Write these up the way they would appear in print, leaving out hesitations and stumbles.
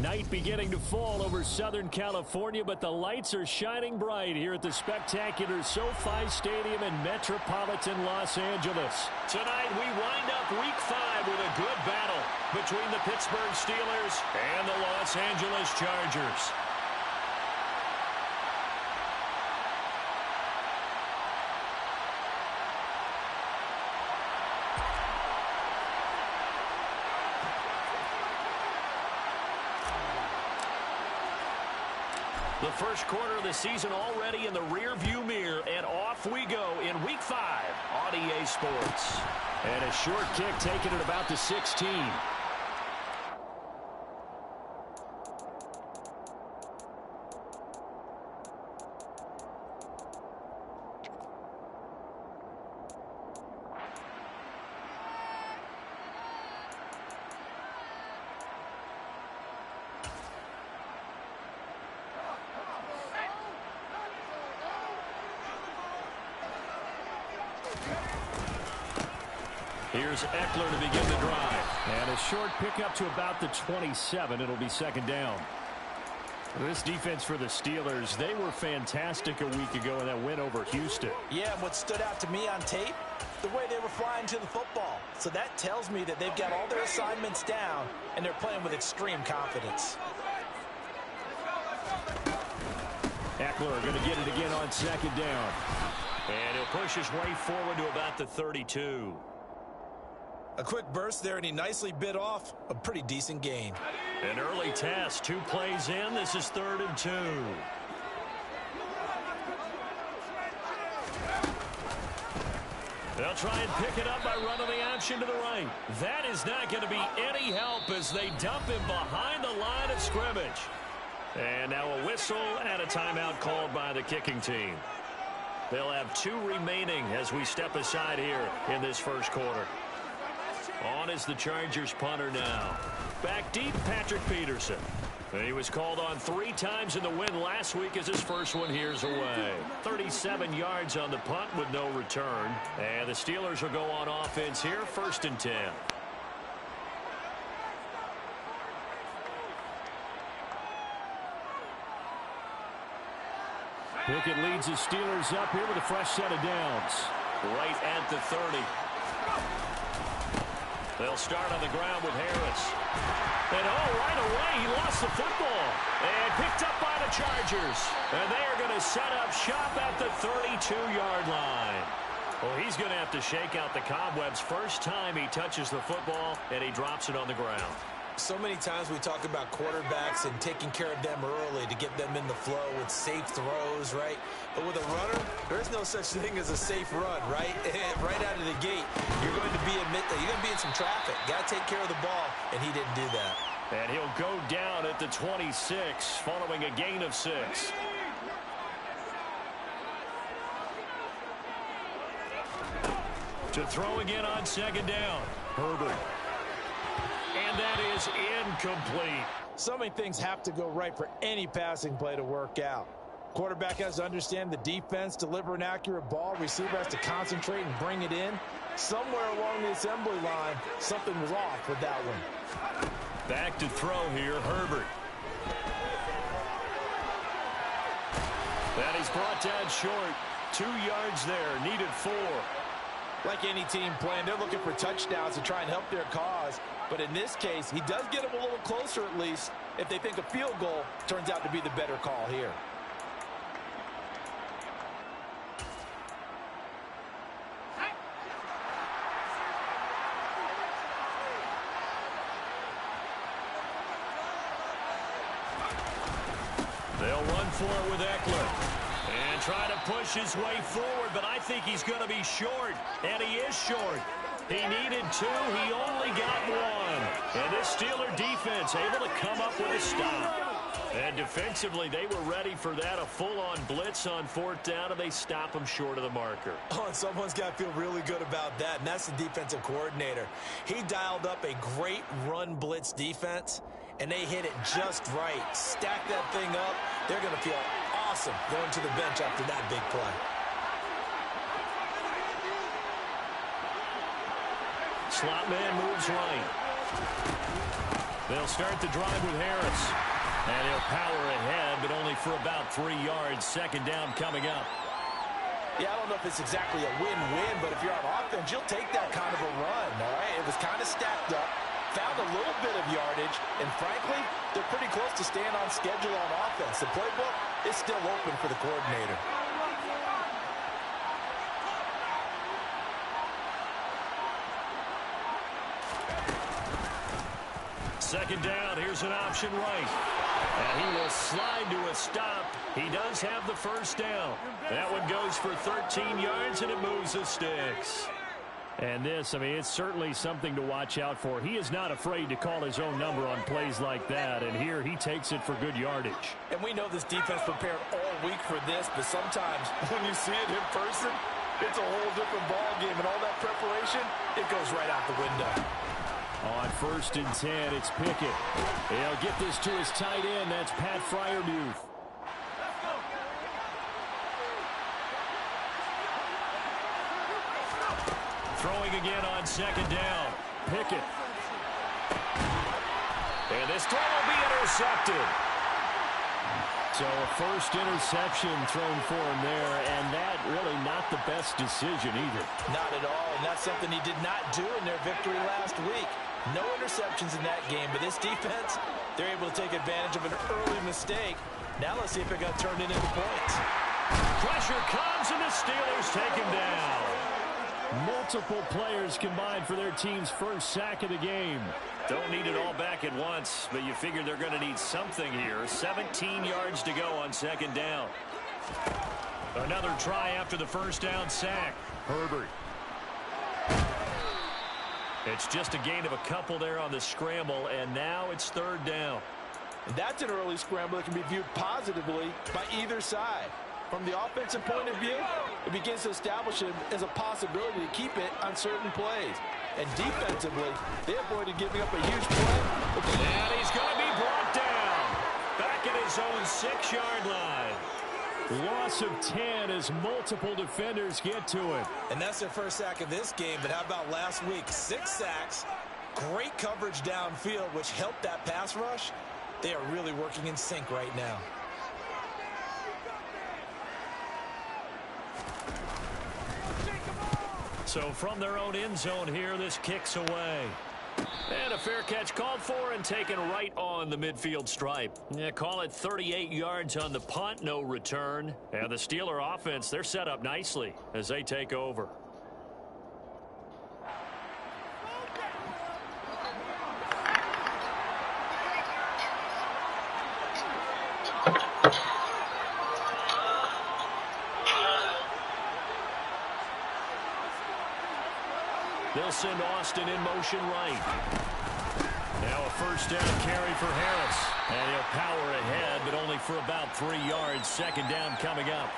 Night beginning to fall over Southern California, but the lights are shining bright here at the spectacular SoFi Stadium in metropolitan Los Angeles. Tonight, we wind up Week 5 with a good battle between the Pittsburgh Steelers and the Los Angeles Chargers. The first quarter of the season already in the rear-view mirror, and off we go in Week 5 on EA Sports. And a short kick taken at about the 16. Here's Eckler to begin the drive. And a short pickup to about the 27. It'll be second down. This defense for the Steelers, they were fantastic a week ago in that win over Houston. Yeah, and what stood out to me on tape, the way they were flying to the football. So that tells me that they've got all their assignments down, and they're playing with extreme confidence. Eckler going to get it again on second down. And he'll push his way forward to about the 32. A quick burst there, and he nicely bit off a pretty decent gain. An early test, 2 plays in. This is 3rd and 2. They'll try and pick it up by running the option to the right. That is not going to be any help as they dump him behind the line of scrimmage. And now a whistle and a timeout called by the kicking team. They'll have 2 remaining as we step aside here in this first quarter. On is the Chargers punter now. Back deep, Patrick Peterson. He was called on 3 times in the win last week as his first one here's away. 37 yards on the punt with no return. And the Steelers will go on offense here, 1st and 10. Pickett leads the Steelers up here with a fresh set of downs. Right at the 30. They'll start on the ground with Harris. And right away, he lost the football. And picked up by the Chargers. And they are going to set up shop at the 32-yard line. Well, he's going to have to shake out the cobwebs first time he touches the football, and he drops it on the ground. So many times we talk about quarterbacks and taking care of them early to get them in the flow with safe throws, right? But with a runner, there's no such thing as a safe run, right? Right out of the gate, you're going to be in some traffic. Got to take care of the ball, and he didn't do that. And he'll go down at the 26 following a gain of 6. To throw again on second down. Herbert. And that is incomplete. So many things have to go right for any passing play to work out. Quarterback has to understand the defense, deliver an accurate ball. Receiver has to concentrate and bring it in. Somewhere along the assembly line, something was off with that one. Back to throw here, Herbert. That is brought down short. 2 yards there, needed 4. Like any team playing, they're looking for touchdowns to try and help their cause. But in this case, he does get them a little closer at least if they think a field goal turns out to be the better call here. They'll run for it with Eckler. And try to push his way forward, but I think he's going to be short. And he is short. He needed 2. He only got 1. And this Steeler defense able to come up with a stop. And defensively, they were ready for that. A full-on blitz on 4th down, and they stop him short of the marker. Oh, and someone's got to feel really good about that, and that's the defensive coordinator. He dialed up a great run blitz defense, and they hit it just right. Stack that thing up. They're going to feel awesome going to the bench after that big play. Slot man moves right. They'll start the drive with Harris. And he'll power ahead, but only for about 3 yards. Second down coming up. Yeah, I don't know if it's exactly a win-win, but if you're on offense, you'll take that kind of a run, all right? It was kind of stacked up, found a little bit of yardage, and frankly, they're pretty close to staying on schedule on offense. The playbook is still open for the coordinator. Second down, here's an option right. And he will slide to a stop. He does have the first down. That one goes for 13 yards, and it moves the sticks. And this, I mean, it's certainly something to watch out for. He is not afraid to call his own number on plays like that, and here he takes it for good yardage. And we know this defense prepared all week for this, but sometimes when you see it in person, it's a whole different ball game, and all that preparation, it goes right out the window. On 1st and 10, it's Pickett. He'll get this to his tight end. That's Pat Fryermuth. Throwing again on 2nd down. Pickett. And this throw will be intercepted. So a first interception thrown for him there, and that really not the best decision either. Not at all, and that's something he did not do in their victory last week. No interceptions in that game, but this defense, they're able to take advantage of an early mistake. Now let's see if they're going to turn it into points. Pressure comes, and the Steelers take him down. Multiple players combined for their team's first sack of the game. Don't need it all back at once, but you figure they're going to need something here. 17 yards to go on 2nd down. Another try after the first down sack. Herbert. It's just a gain of a couple there on the scramble, and now it's 3rd down. And that's an early scramble that can be viewed positively by either side. From the offensive point of view, it begins to establish him as a possibility to keep it on certain plays. And defensively, they avoided giving up a huge play. And he's going to be brought down. Back at his own 6-yard line. Loss of 10 as multiple defenders get to it. And that's their first sack of this game, but how about last week? 6 sacks, great coverage downfield, which helped that pass rush. They are really working in sync right now. So from their own end zone here, this kicks away. And a fair catch called for and taken right on the midfield stripe. Yeah, call it 38 yards on the punt, no return. And the Steeler offense, they're set up nicely as they take over. They'll send Austin in motion right. Now a first down carry for Harris. And he'll power ahead, but only for about 3 yards. 2nd down coming up.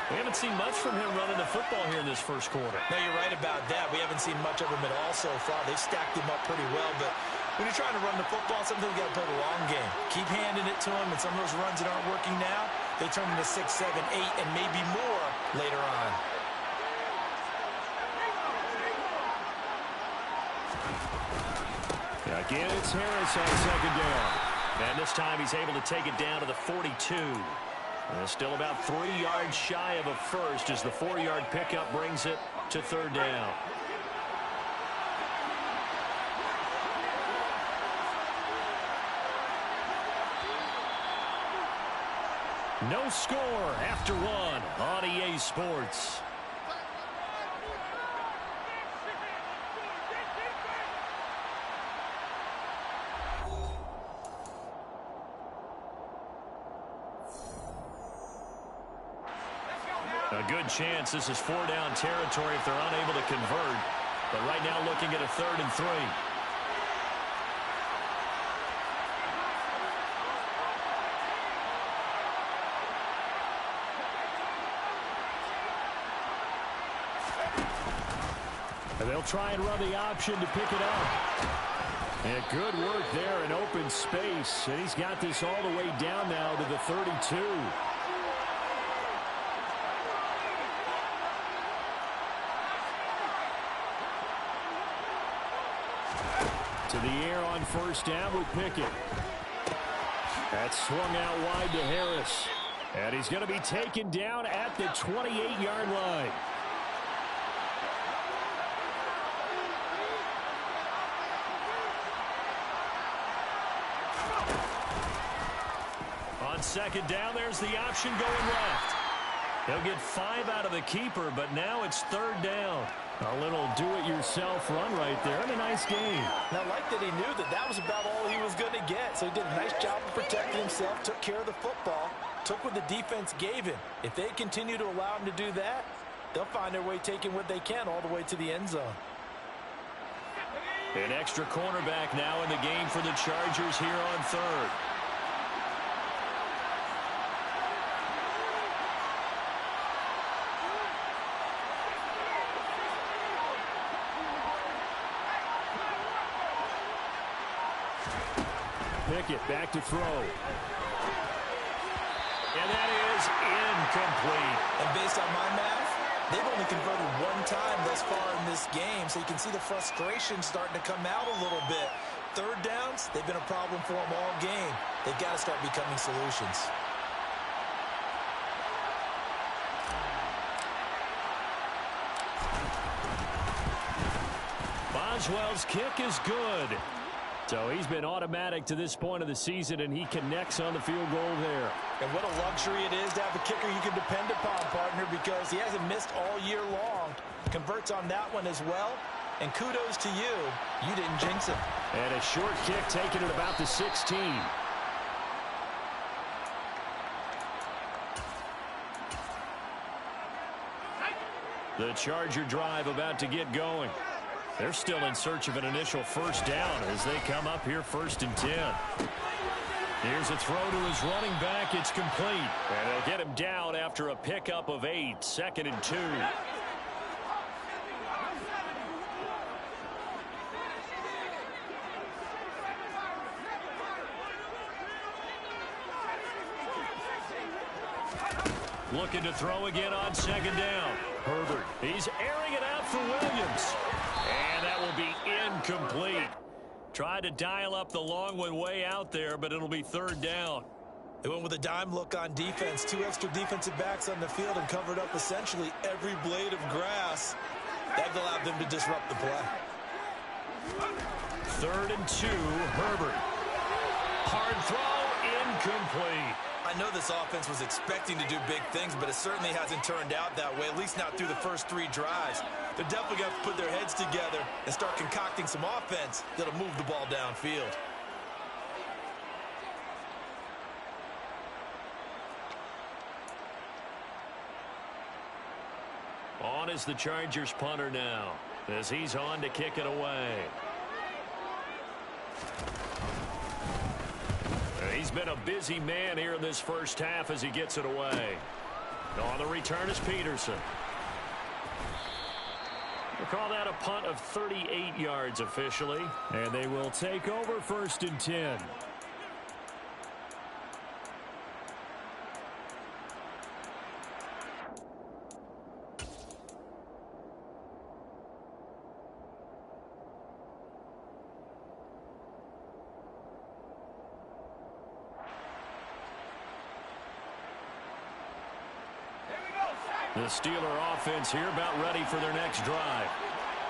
We haven't seen much from him running the football here in this first quarter. No, you're right about that. We haven't seen much of him at all so far. They've stacked him up pretty well, but when you're trying to run the football, sometimes you got to play the long game. Keep handing it to him, and some of those runs that aren't working now, they turn into 6, 7, 8, and maybe more later on. Again, it's Harris on 2nd down. And this time he's able to take it down to the 42. And still about 3 yards shy of a first as the 4-yard pickup brings it to 3rd down. No score after 1 on EA Sports. A good chance this is 4-down territory if they're unable to convert. But right now looking at a 3rd and 3. And they'll try and run the option to pick it up. And good work there in open space. And he's got this all the way down now to the 32. To the air on first down with Pickett. That's swung out wide to Harris. And he's going to be taken down at the 28-yard line. On second down, there's the option going left. He'll get 5 out of the keeper, but now it's third down. A little do-it-yourself run right there, and a nice game. Now, I like that he knew that was about all he was going to get, so he did a nice job of protecting himself, took care of the football, took what the defense gave him. If they continue to allow him to do that, they'll find their way taking what they can all the way to the end zone. An extra cornerback now in the game for the Chargers here on third. Pickett back to throw. And that is incomplete. And based on my math, they've only converted one time thus far in this game, so you can see the frustration starting to come out a little bit. Third downs, they've been a problem for them all game. They've got to start becoming solutions. Boswell's kick is good. So he's been automatic to this point of the season, and he connects on the field goal there. And what a luxury it is to have a kicker you can depend upon, partner, because he hasn't missed all year long. Converts on that one as well. And kudos to you. You didn't jinx him. And a short kick taken at about the 16. The Charger drive about to get going. They're still in search of an initial first down as they come up here 1st and 10. Here's a throw to his running back. It's complete. And they'll get him down after a pickup of 8. 2nd and 2. Looking to throw again on 2nd down. Herbert. He's airing it out for Williams. And that will be incomplete. Tried to dial up the long one way out there, but it'll be 3rd down. They went with a dime look on defense. 2 extra defensive backs on the field and covered up essentially every blade of grass. That allowed them to disrupt the play. 3rd and 2, Herbert. Hard throw, incomplete. I know this offense was expecting to do big things, but it certainly hasn't turned out that way, at least not through the first 3 drives. They're definitely going to have to put their heads together and start concocting some offense that'll move the ball downfield. On is the Chargers punter now, as he's on to kick it away. He's been a busy man here in this first half as he gets it away. On the return is Peterson. We'll call that a punt of 38 yards officially. And they will take over 1st and 10. The Steeler offense here about ready for their next drive.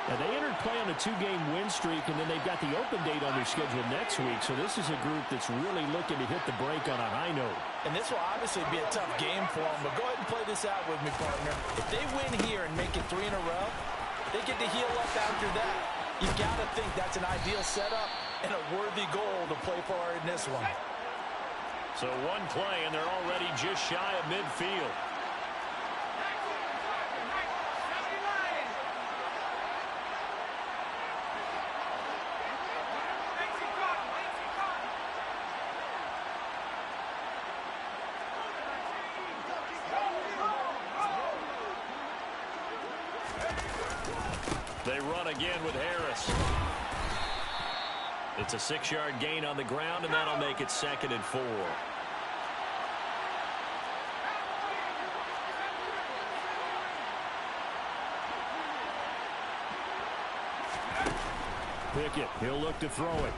Now, they entered play on a 2-game win streak, and then they've got the open date on their schedule next week. So this is a group that's really looking to hit the break on a high note. And this will obviously be a tough game for them, but go ahead and play this out with me, partner. If they win here and make it 3 in a row, they get to heal up after that. You've got to think that's an ideal setup and a worthy goal to play for in this one. So one play, and they're already just shy of midfield. They run again with Harris. It's a 6-yard gain on the ground, and that'll make it 2nd and 4. Pickett, he'll look to throw it.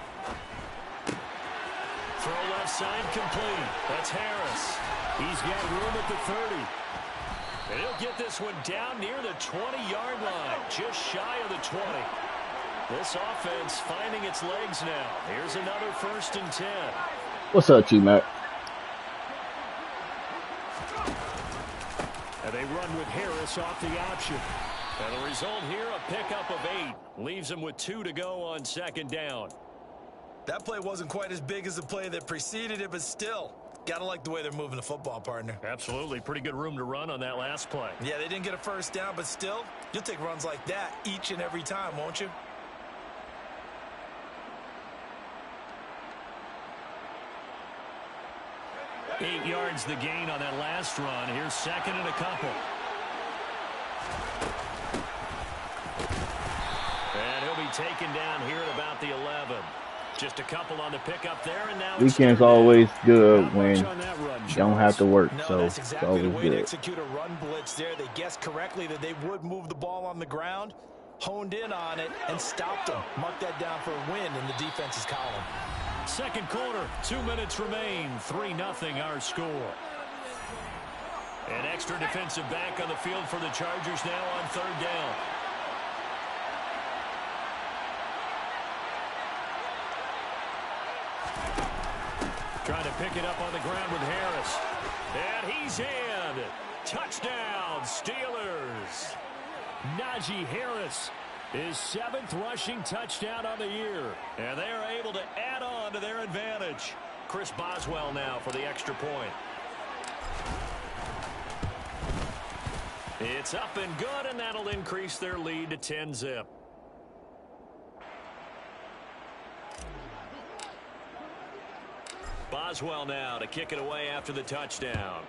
Throw left side complete. That's Harris. He's got room at the 30. And he'll get this one down near the 20-yard line, just shy of the 20. This offense finding its legs now. Here's another 1st and 10. What's up, T-Mac? And they run with Harris off the option. And the result here, a pickup of 8. Leaves them with 2 to go on 2nd down. That play wasn't quite as big as the play that preceded it, but still, gotta like the way they're moving the football, partner. Absolutely. Pretty good room to run on that last play. Yeah, they didn't get a 1st down, but still, you'll take runs like that each and every time, won't you? Eight yards the gain on that last run. Here's 2nd and a couple. And he'll be taken down here at about the 11. Just a couple on the pickup there, and now weekend's always good when you don't have to work, no, so that's exactly it's the always way good. to execute a run blitz there. They guessed correctly that they would move the ball on the ground, honed in on it, and stopped them. Mark that down for a win in the defense's column. 2nd quarter, 2 minutes remain, 3-0 our score. An extra defensive back on the field for the Chargers now on 3rd down. Trying to pick it up on the ground with Harris. And he's in. Touchdown, Steelers. Najee Harris, his 7th rushing touchdown on the year. And they are able to add on to their advantage. Chris Boswell now for the extra point. It's up and good, and that'll increase their lead to 10-zip. Boswell now to kick it away after the touchdown.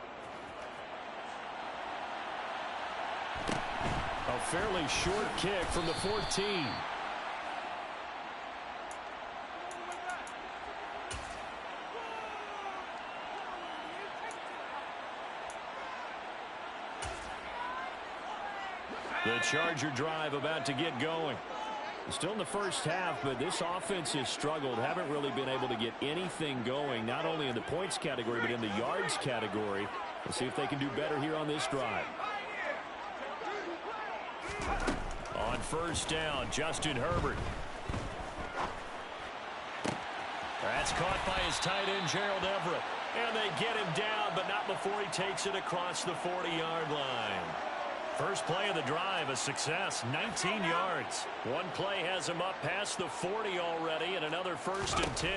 A fairly short kick from the 14. The Charger drive about to get going. Still in the first half, but this offense has struggled. Haven't really been able to get anything going, not only in the points category, but in the yards category. Let's see if they can do better here on this drive. On 1st down, Justin Herbert. That's caught by his tight end, Gerald Everett. And they get him down, but not before he takes it across the 40-yard line. First play of the drive, a success, 19 yards. One play has him up past the 40 already, and another 1st and 10.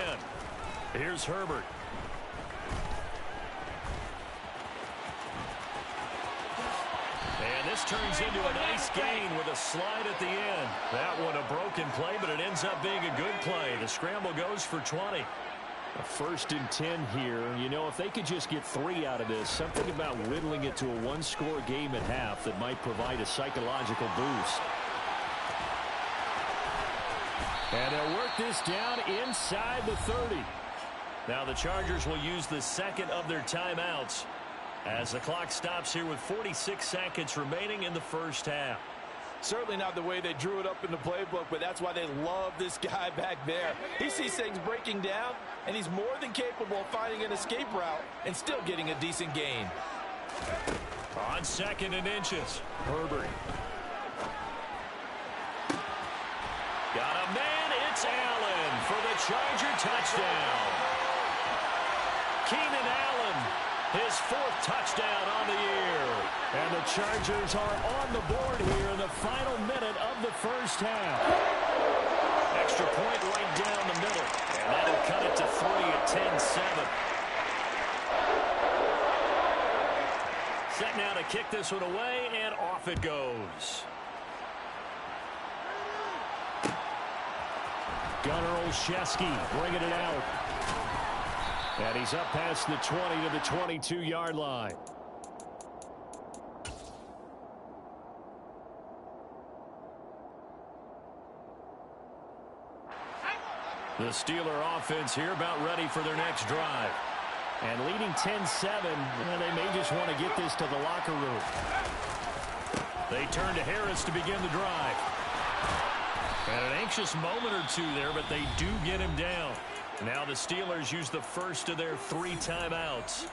Here's Herbert. And this turns into a nice gain with a slide at the end. That one a broken play, but it ends up being a good play. The scramble goes for 20. A 1st and 10 here. You know, if they could just get 3 out of this, something about whittling it to a 1-score game at half that might provide a psychological boost. And they'll work this down inside the 30. Now the Chargers will use the 2nd of their timeouts as the clock stops here with 46 seconds remaining in the first half. Certainly not the way they drew it up in the playbook, but that's why they love this guy back there. He sees things breaking down, and he's more than capable of finding an escape route and still getting a decent gain. On 2nd and inches, Herbert. Got a man, it's Allen for the Charger touchdown. Keenan Allen, his 4th touchdown on the year. And the Chargers are on the board here in the final minute of the first half. Extra point right down the middle. And that'll cut it to 3 at 10-7. Set now to kick this one away, and off it goes. Gunnar Olszewski bringing it out. And he's up past the 20 to the 22-yard line. The Steeler offense here about ready for their next drive. And leading 10-7, they may just want to get this to the locker room. They turn to Harris to begin the drive. And an anxious moment or two there, but they do get him down. Now the Steelers use the first of their 3 timeouts,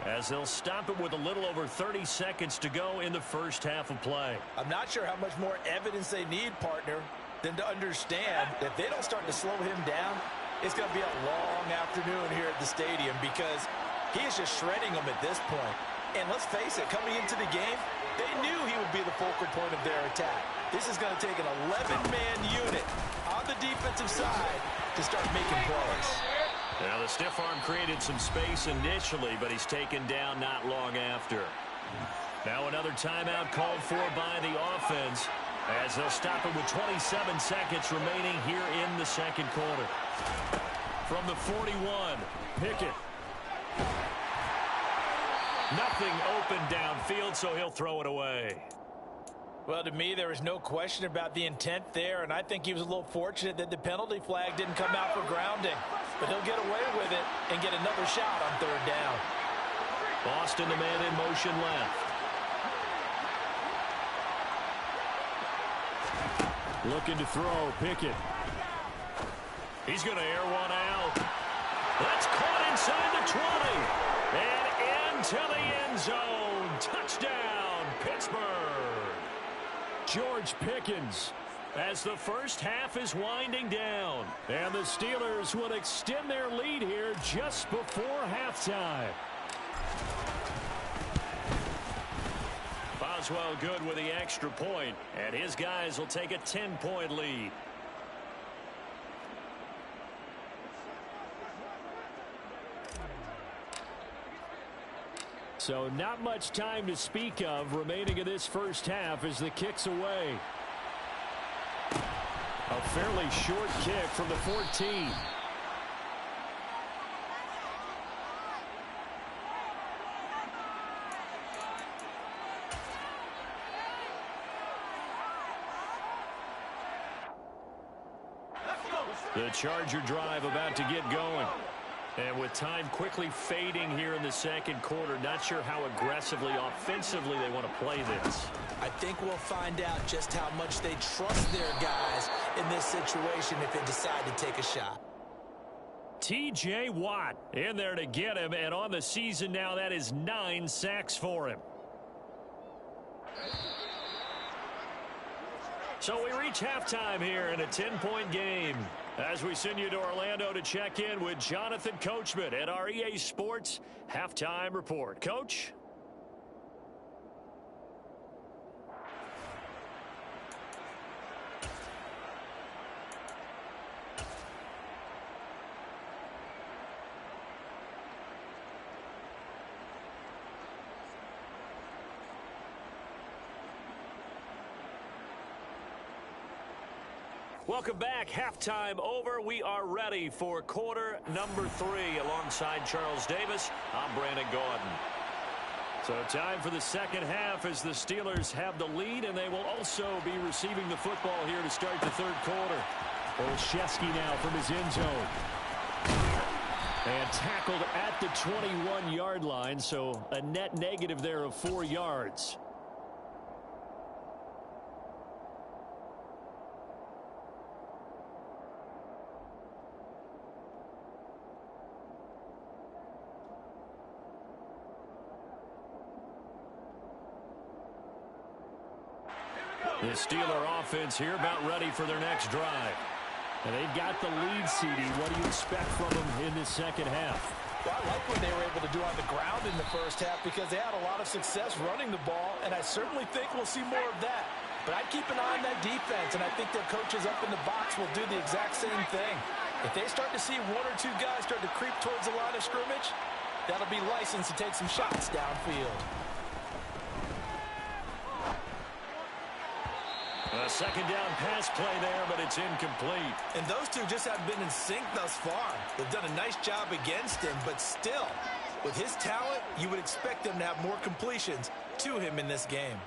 as they'll stop it with a little over 30 seconds to go in the first half of play. I'm not sure how much more evidence they need, partner, than to understand that if they don't start to slow him down, it's going to be a long afternoon here at the stadium, because he is just shredding them at this point. And let's face it, coming into the game, they knew he would be the focal point of their attack. This is going to take an 11-man unit on the defensive side to start making plays. Now the stiff arm created some space initially, but he's taken down not long after. Now another timeout called for by the offense, as they'll stop it with 27 seconds remaining here in the second quarter. From the 41, Pickett. Nothing open downfield, so he'll throw it away. Well, to me, there is no question about the intent there, and I think he was a little fortunate that the penalty flag didn't come out for grounding. But he'll get away with it and get another shot on 3rd down. Boston, the man in motion left. Looking to throw, Pickett. He's going to air one out. That's caught inside the 20. And into the end zone. Touchdown, Pittsburgh. George Pickens, as the first half is winding down. And the Steelers will extend their lead here just before halftime. Boswell good with the extra point, and his guys will take a 10-point lead. So not much time to speak of remaining in this first half as the kick's away. A fairly short kick from the 14. The Charger drive about to get going. And with time quickly fading here in the second quarter, not sure how aggressively, offensively they want to play this. I think we'll find out just how much they trust their guys in this situation if they decide to take a shot. T.J. Watt in there to get him, and on the season now, that is 9 sacks for him. So we reach halftime here in a 10-point game, as we send you to Orlando to check in with Jonathan Coachman at our EA Sports Halftime Report. Coach? Welcome back. Halftime over. We are ready for quarter number 3. Alongside Charles Davis, I'm Brandon Gordon. So time for the second half as the Steelers have the lead, and they will also be receiving the football here to start the third quarter. Olszewski now from his end zone. And tackled at the 21-yard line, so a net negative there of 4 yards. The Steeler offense here about ready for their next drive. And they've got the lead, CD. What do you expect from them in this second half? Well, I like what they were able to do on the ground in the first half because they had a lot of success running the ball, and I certainly think we'll see more of that. But I'd keep an eye on that defense, and I think their coaches up in the box will do the exact same thing. If they start to see 1 or 2 guys start to creep towards the line of scrimmage, that'll be licensed to take some shots downfield. A second down pass play there, but it's incomplete. And those two just haven't been in sync thus far. They've done a nice job against him, but still, with his talent, you would expect them to have more completions to him in this game.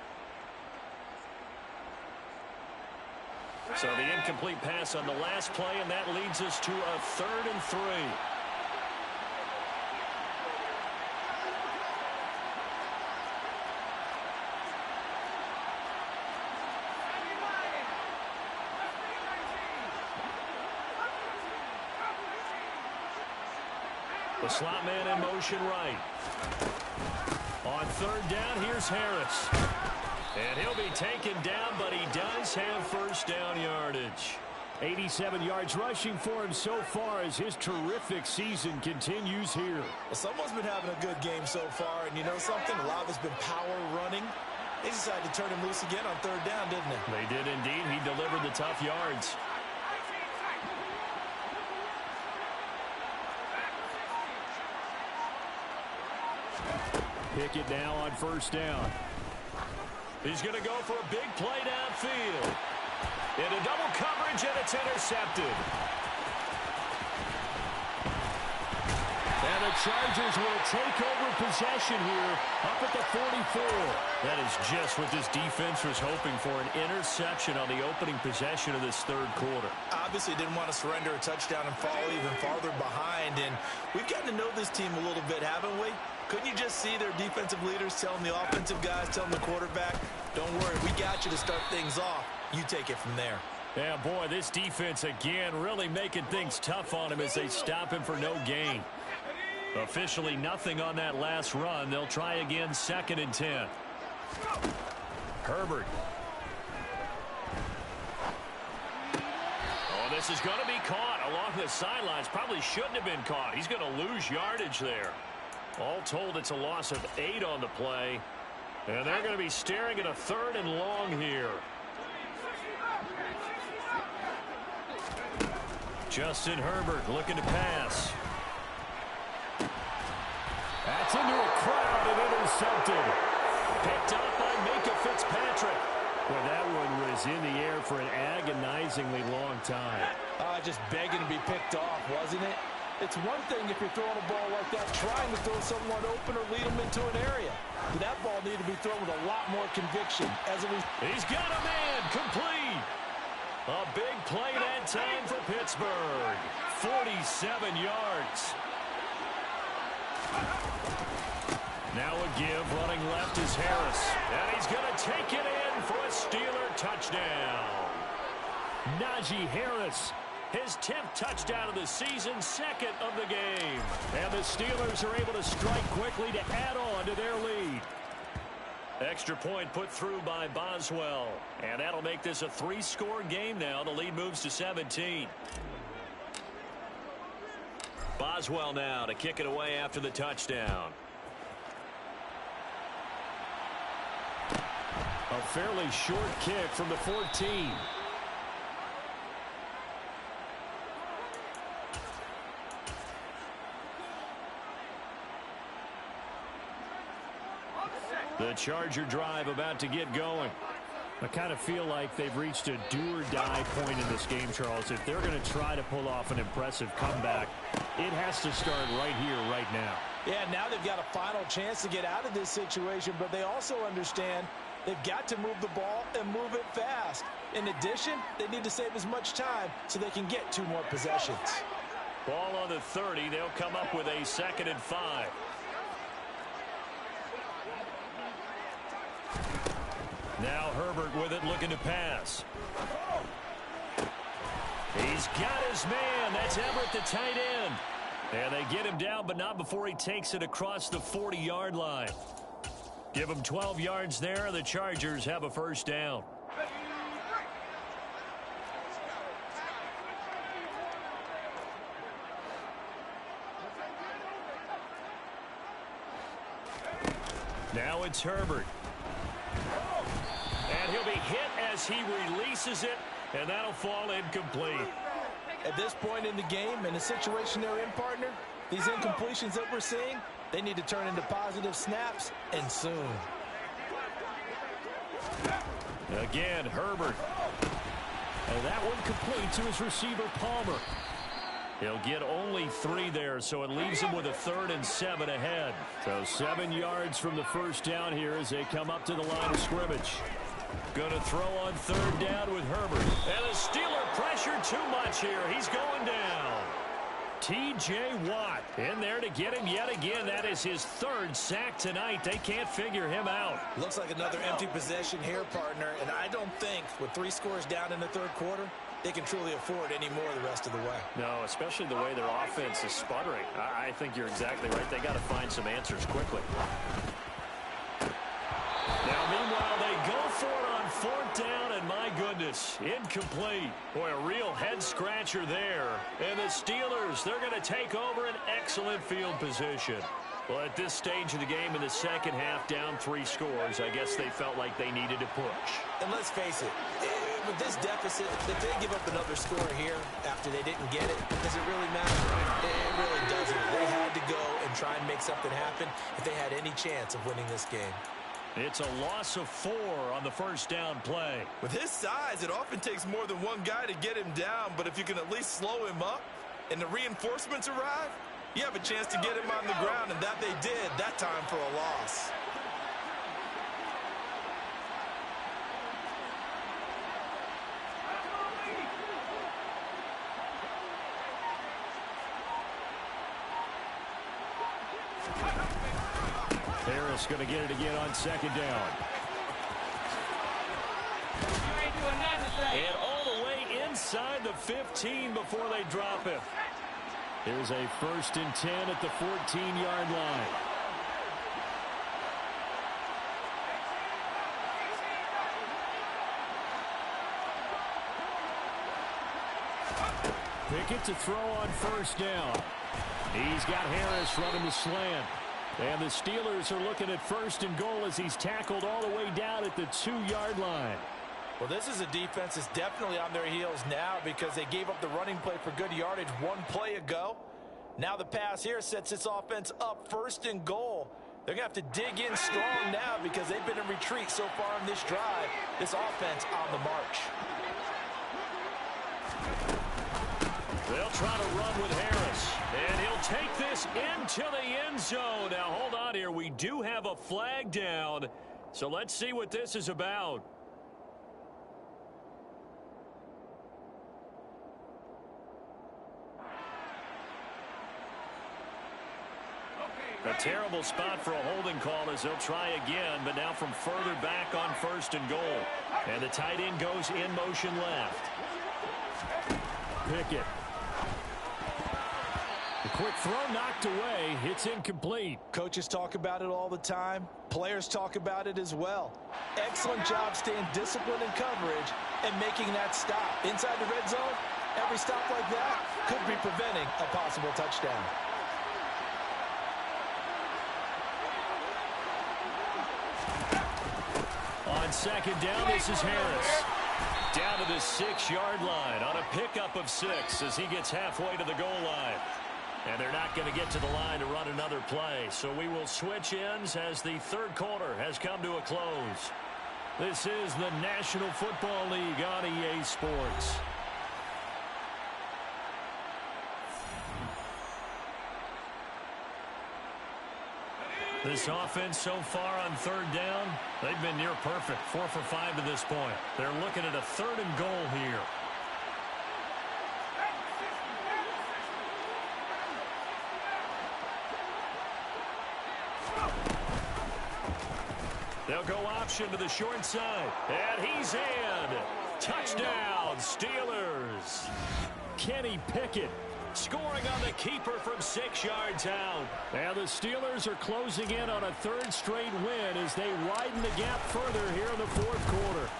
So the incomplete pass on the last play, and that leads us to a 3rd and 3. slot man in motion right. On third down, here's Harris. And he'll be taken down, but he does have first down yardage. 87 yards rushing for him so far as his terrific season continues here. Well, someone's been having a good game so far, and you know something? A lot of it's been power running. They decided to turn him loose again on third down, didn't they? They did indeed. He delivered the tough yards. Pickett now on first down. He's going to go for a big play downfield. Into double coverage, and it's intercepted. And the Chargers will take over possession here up at the 44. That is just what this defense was hoping for, an interception on the opening possession of this third quarter. Obviously didn't want to surrender a touchdown and fall even farther behind, and we've gotten to know this team a little bit, haven't we? Couldn't you just see their defensive leaders telling the offensive guys, telling the quarterback, don't worry, we got you to start things off. You take it from there. Yeah, boy, this defense again really making things tough on him as they stop him for no gain. Officially nothing on that last run. They'll try again, 2nd and 10. Herbert. Oh, this is going to be caught along the sidelines. Probably shouldn't have been caught. He's going to lose yardage there. All told, it's a loss of 8 on the play. And they're going to be staring at a 3rd and long here. Justin Herbert looking to pass. That's into a crowd and intercepted. Picked up by Minka Fitzpatrick. Well, that one was in the air for an agonizingly long time. Just begging to be picked off, wasn't it? It's one thing if you're throwing a ball like that, trying to throw someone open or lead them into an area. But that ball needed to be thrown with a lot more conviction. He's got a man, complete. A big play that time for Pittsburgh. 47 yards. Now a give, running left is Harris. And he's going to take it in for a Steeler touchdown. Najee Harris, his 10th touchdown of the season, 2nd of the game. And the Steelers are able to strike quickly to add on to their lead. Extra point put through by Boswell. And that'll make this a 3-score game now. The lead moves to 17. Boswell now to kick it away after the touchdown. A fairly short kick from the 14. The Charger drive about to get going. I kind of feel like they've reached a do-or-die point in this game, Charles. If they're going to try to pull off an impressive comeback, it has to start right here, right now. Yeah, now they've got a final chance to get out of this situation, but they also understand they've got to move the ball and move it fast. In addition, they need to save as much time so they can get 2 more possessions. Ball on the 30. They'll come up with a 2nd and 5. Now Herbert with it, looking to pass. He's got his man. That's Everett, the tight end. And they get him down, but not before he takes it across the 40-yard line. Give him 12 yards there. The Chargers have a first down. Now it's Herbert. And he'll be hit as he releases it, and that'll fall incomplete. At this point in the game, in the situation they're in, partner, these incompletions that we're seeing, they need to turn into positive snaps, and soon. Again, Herbert. And that one complete to his receiver, Palmer. He'll get only 3 there, so it leaves him with a 3rd and 7 ahead. So 7 yards from the first down here as they come up to the line of scrimmage. Going to throw on 3rd down with Herbert. And the Steeler pressure too much here. He's going down. T.J. Watt in there to get him yet again. That is his 3rd sack tonight. They can't figure him out. Looks like another empty possession here, partner. And I don't think with 3 scores down in the 3rd quarter, they can truly afford any more the rest of the way. No, especially the way their offense is sputtering. I think you're exactly right. They got to find some answers quickly. Now, meanwhile, they go for it on 4th down, and my goodness, incomplete. Boy, a real head-scratcher there. And the Steelers, they're going to take over an excellent field position. Well, at this stage of the game in the second half, down 3 scores, I guess they felt like they needed to push. And let's face it, with this deficit, if they give up another score here after they didn't get it, does it really matter? It really doesn't. They had to go and try and make something happen if they had any chance of winning this game. It's a loss of 4 on the first down play. With his size, it often takes more than one guy to get him down, but if you can at least slow him up and the reinforcements arrive, you have a chance to get him on the ground, and that they did that time for a loss. Harris going to get it again on 2nd down. And all the way inside the 15 before they drop him. Here's a 1st and 10 at the 14-yard line. Pickett to throw on 1st down. He's got Harris running the slant. And the Steelers are looking at 1st and goal as he's tackled all the way down at the 2-yard line. Well, this is a defense that's definitely on their heels now because they gave up the running play for good yardage 1 play ago. Now the pass here sets its offense up 1st and goal. They're going to have to dig in strong now because they've been in retreat so far in this drive. This offense on the march. They'll try to run with Harris, and he'll take this into the end zone. Now, hold on here. We do have a flag down, so let's see what this is about. A terrible spot for a holding call as they'll try again, but now from further back on 1st and goal. And the tight end goes in motion left. Pickett. The quick throw knocked away. It's incomplete. Coaches talk about it all the time. Players talk about it as well. Excellent job staying disciplined in coverage and making that stop. Inside the red zone, every stop like that could be preventing a possible touchdown. On 2nd down, this is Harris. Down to the 6-yard line on a pickup of 6 as he gets halfway to the goal line. And they're not going to get to the line to run another play. So we will switch ends as the 3rd quarter has come to a close. This is the National Football League on EA Sports. This offense so far on 3rd down, they've been near perfect. 4 for 5 to this point. They're looking at a 3rd and goal here. They'll go option to the short side. And he's in. Touchdown, Steelers. Kenny Pickett scoring on the keeper from 6 yards out. And the Steelers are closing in on a 3rd straight win as they widen the gap further here in the 4th quarter.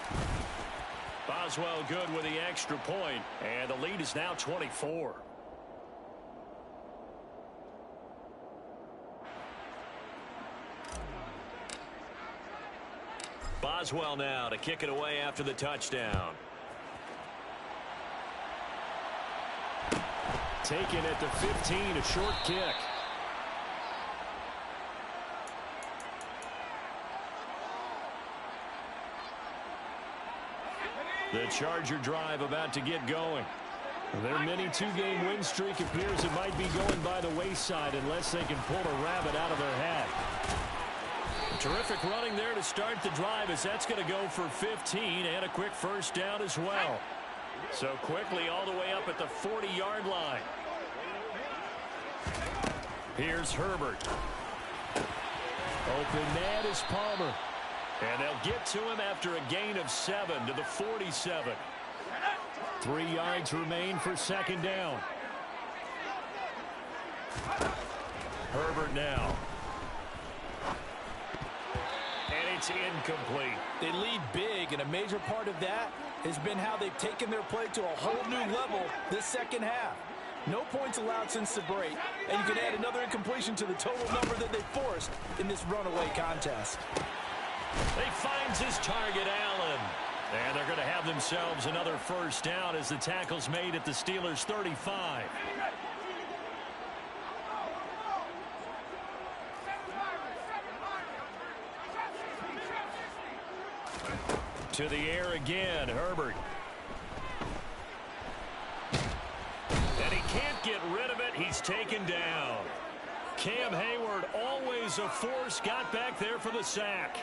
Boswell good with the extra point, and the lead is now 24. Boswell now to kick it away after the touchdown. Taken at the 15, a short kick. The Charger drive about to get going. Their mini 2-game win streak appears it might be going by the wayside unless they can pull a rabbit out of their hat. Terrific running there to start the drive as that's going to go for 15 and a quick 1st down as well. So quickly all the way up at the 40-yard line. Here's Herbert. Open man is Palmer. And they'll get to him after a gain of 7 to the 47. 3 yards remain for second down. Herbert now. And it's incomplete. They lead big, and a major part of that has been how they've taken their play to a whole new level this second half. No points allowed since the break, and you can add another incompletion to the total number that they forced in this runaway contest. He finds his target, Allen. And they're going to have themselves another first down as the tackle's made at the Steelers' 35. To the air again, Herbert. And he can't get rid of it. He's taken down. Cam Hayward, always a force, got back there for the sack.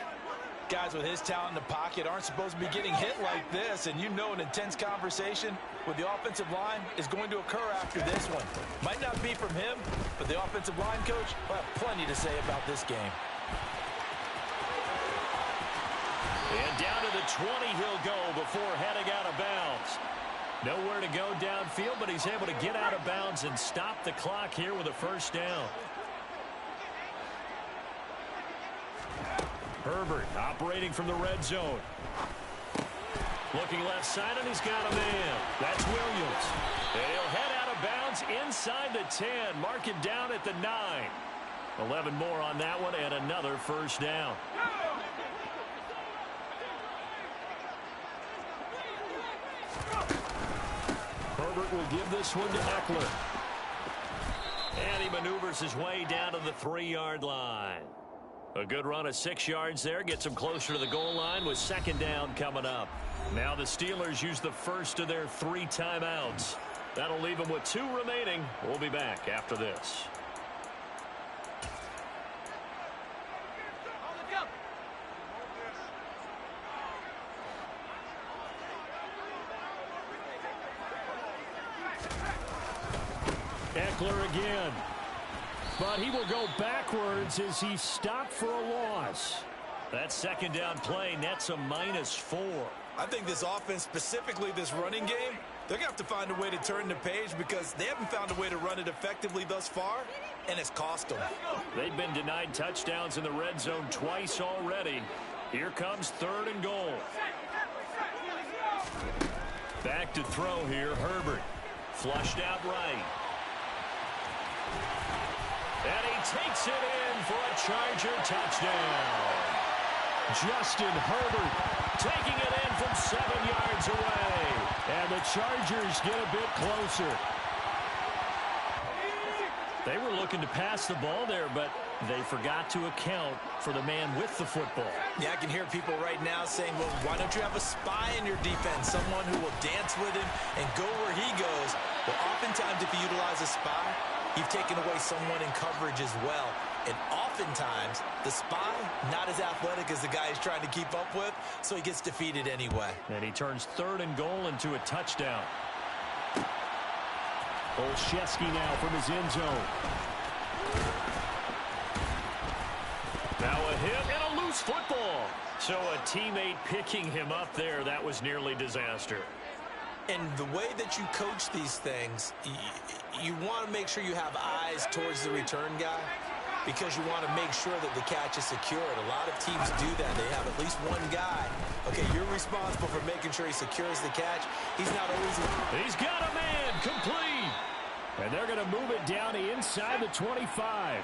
Guys with his talent in the pocket aren't supposed to be getting hit like this, and you know an intense conversation with the offensive line is going to occur after this one. Might not be from him, but the offensive line coach will have plenty to say about this game. And down to the 20 he'll go before heading out of bounds. Nowhere to go downfield, but he's able to get out of bounds and stop the clock here with a first down. Herbert operating from the red zone. Looking left side, and he's got a man. That's Williams. And he'll head out of bounds inside the 10. Mark it down at the 9. 11 more on that one, and another first down. Herbert will give this one to Eckler. And he maneuvers his way down to the 3-yard line. A good run of 6 yards there. Gets him closer to the goal line with second down coming up. Now the Steelers use the first of their 3 timeouts. That'll leave them with 2 remaining. We'll be back after this. Eckler again. But he will go backwards as he's stopped for a loss. That second down play nets a -4. I think this offense, specifically this running game, they're going to have to find a way to turn the page because they haven't found a way to run it effectively thus far, and it's cost them. They've been denied touchdowns in the red zone twice already. Here comes 3rd and goal. Back to throw here, Herbert. Flushed out right. And he takes it in for a Charger touchdown. Justin Herbert Taking it in from 7 yards away. And the Chargers get a bit closer. They were looking to pass the ball there, but they forgot to account for the man with the football. Yeah, I can hear people right now saying, well, why don't you have a spy in your defense, someone who will dance with him and go where he goes? Well, oftentimes if you utilize a spy, you've taken away someone in coverage as well. And oftentimes, the spy, not as athletic as the guy he's trying to keep up with, so he gets defeated anyway. And he turns 3rd and goal into a touchdown. Olszewski now from his end zone. Now a hit and a loose football. So a teammate picking him up there, that was nearly disaster. And the way that you coach these things, you want to make sure you have eyes towards the return guy because you want to make sure that the catch is secured. A lot of teams do that. They have at least one guy. Okay, you're responsible for making sure he secures the catch. He's not always... He's got a man, complete. And they're going to move it down to inside the 25.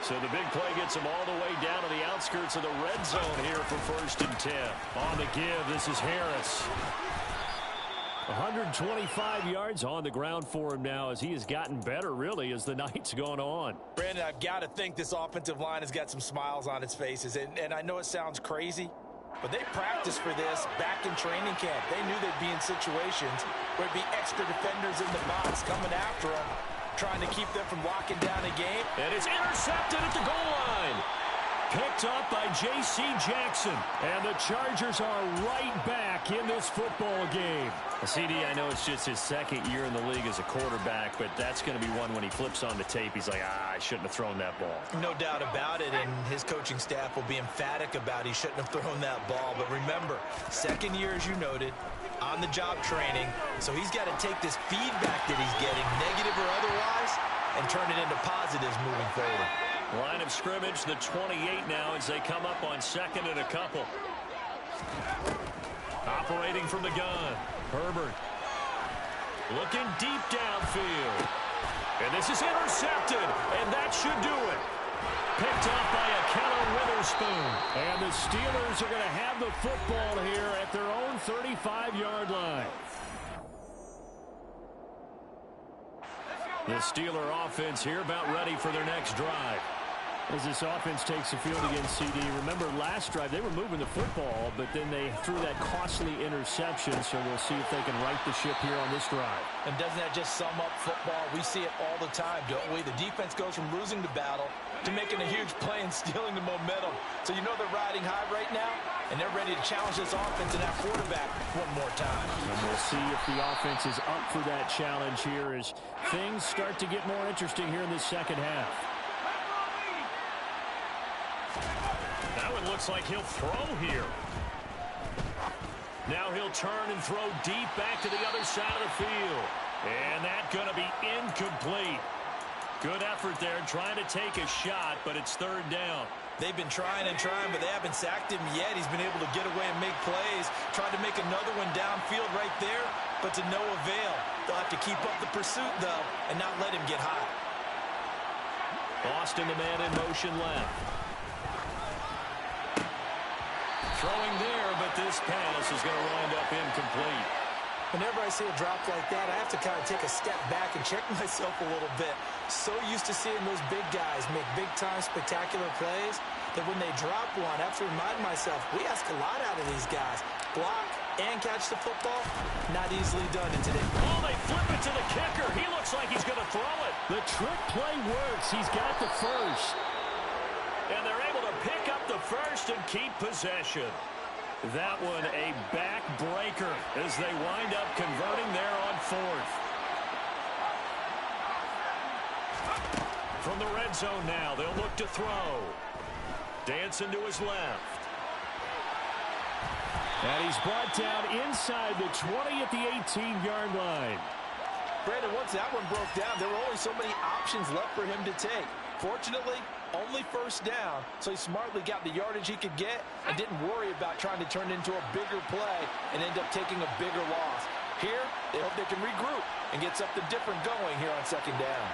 So the big play gets him all the way down to the outskirts of the red zone here for 1st and 10. On the give, this is Harris. 125 yards on the ground for him now as he has gotten better, really, as the night's gone on. Brandon, I've got to think this offensive line has got some smiles on its faces. And I know it sounds crazy, but they practiced for this back in training camp. They knew they'd be in situations where there'd be extra defenders in the box coming after them, trying to keep them from locking down a game. And it's intercepted at the goal line. Picked up by J.C. Jackson. And the Chargers are right back in this football game. CD, I know it's just his second year in the league as a quarterback, but that's going to be one when he flips on the tape. He's like, I shouldn't have thrown that ball. No doubt about it, and his coaching staff will be emphatic about he shouldn't have thrown that ball. But remember, second year, as you noted, on-the-job training, so he's got to take this feedback that he's getting, negative or otherwise, and turn it into positives moving forward. Line of scrimmage, the 28 now as they come up on second and a couple. Operating from the gun, Herbert. Looking deep downfield. And this is intercepted, and that should do it. Picked up by a Keller Witherspoon. And the Steelers are going to have the football here at their own 35-yard line. The Steeler offense here about ready for their next drive. As this offense takes the field against CD, remember last drive they were moving the football, but then they threw that costly interception, so we'll see if they can right the ship here on this drive. And doesn't that just sum up football? We see it all the time, don't we? The defense goes from losing the battle to making a huge play and stealing the momentum. So you know they're riding high right now, and they're ready to challenge this offense and that quarterback one more time. And we'll see if the offense is up for that challenge here as things start to get more interesting here in this second half. Now it looks like he'll throw here. Now he'll turn and throw deep back to the other side of the field. And that's going to be incomplete. Good effort there trying to take a shot, but it's third down. They've been trying and trying, but they haven't sacked him yet. He's been able to get away and make plays. Tried to make another one downfield right there, but to no avail. They'll have to keep up the pursuit, though, and not let him get hot. Austin, the man in motion left. Throwing there, but this pass is going to wind up incomplete. Whenever I see a drop like that, I have to kind of take a step back and check myself a little bit. So used to seeing those big guys make big-time spectacular plays that when they drop one, I have to remind myself, we ask a lot out of these guys. Block and catch the football, not easily done in today. Oh, they flip it to the kicker. He looks like he's going to throw it. The trick play works. He's got the first. And they're able to pick up the first and keep possession. That one a backbreaker as they wind up converting there on fourth. From the red zone now, they'll look to throw. Dancing to his left. And he's brought down inside the 20 at the 18-yard line. Brandon, once that one broke down, there were only so many options left for him to take. Fortunately, only first down, so he smartly got the yardage he could get and didn't worry about trying to turn it into a bigger play and end up taking a bigger loss. Here, they hope they can regroup and get something different going here on second down.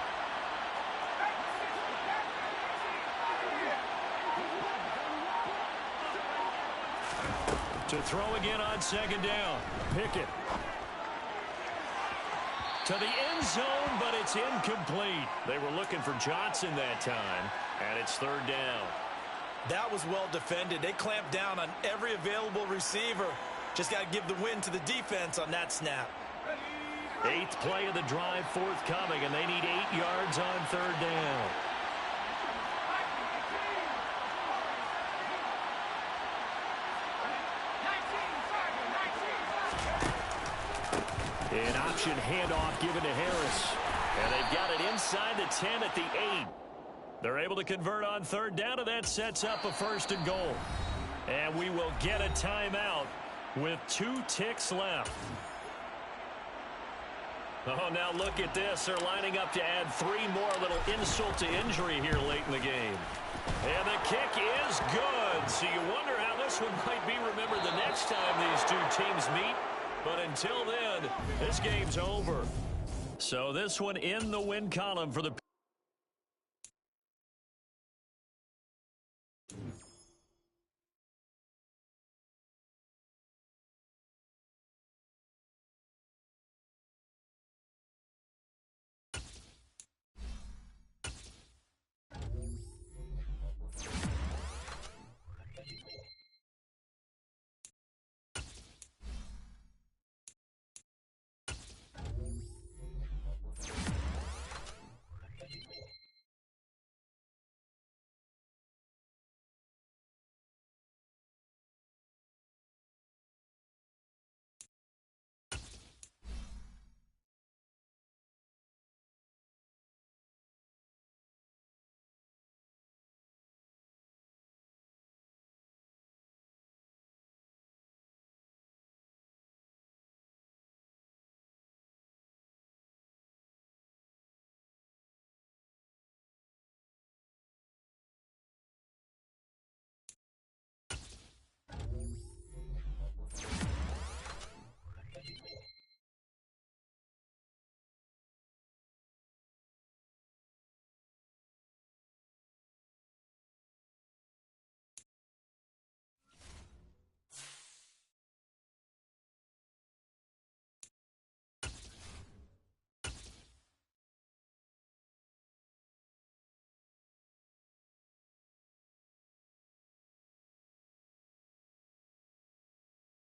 To throw again on second down. Pickett. To the end zone, but it's incomplete. They were looking for Johnson that time, and it's third down. That was well defended. They clamped down on every available receiver. Just got to give the win to the defense on that snap. Eighth play of the drive forthcoming, and they need 8 yards on third down. An option handoff given to Harris. And they've got it inside the 10 at the 8. They're able to convert on third down, and that sets up a first and goal. And we will get a timeout with 2 ticks left. Oh, now look at this. They're lining up to add 3 more, little insult to injury here late in the game. And the kick is good. So you wonder how this one might be remembered the next time these two teams meet. But until then, this game's over. So this one in the win column for the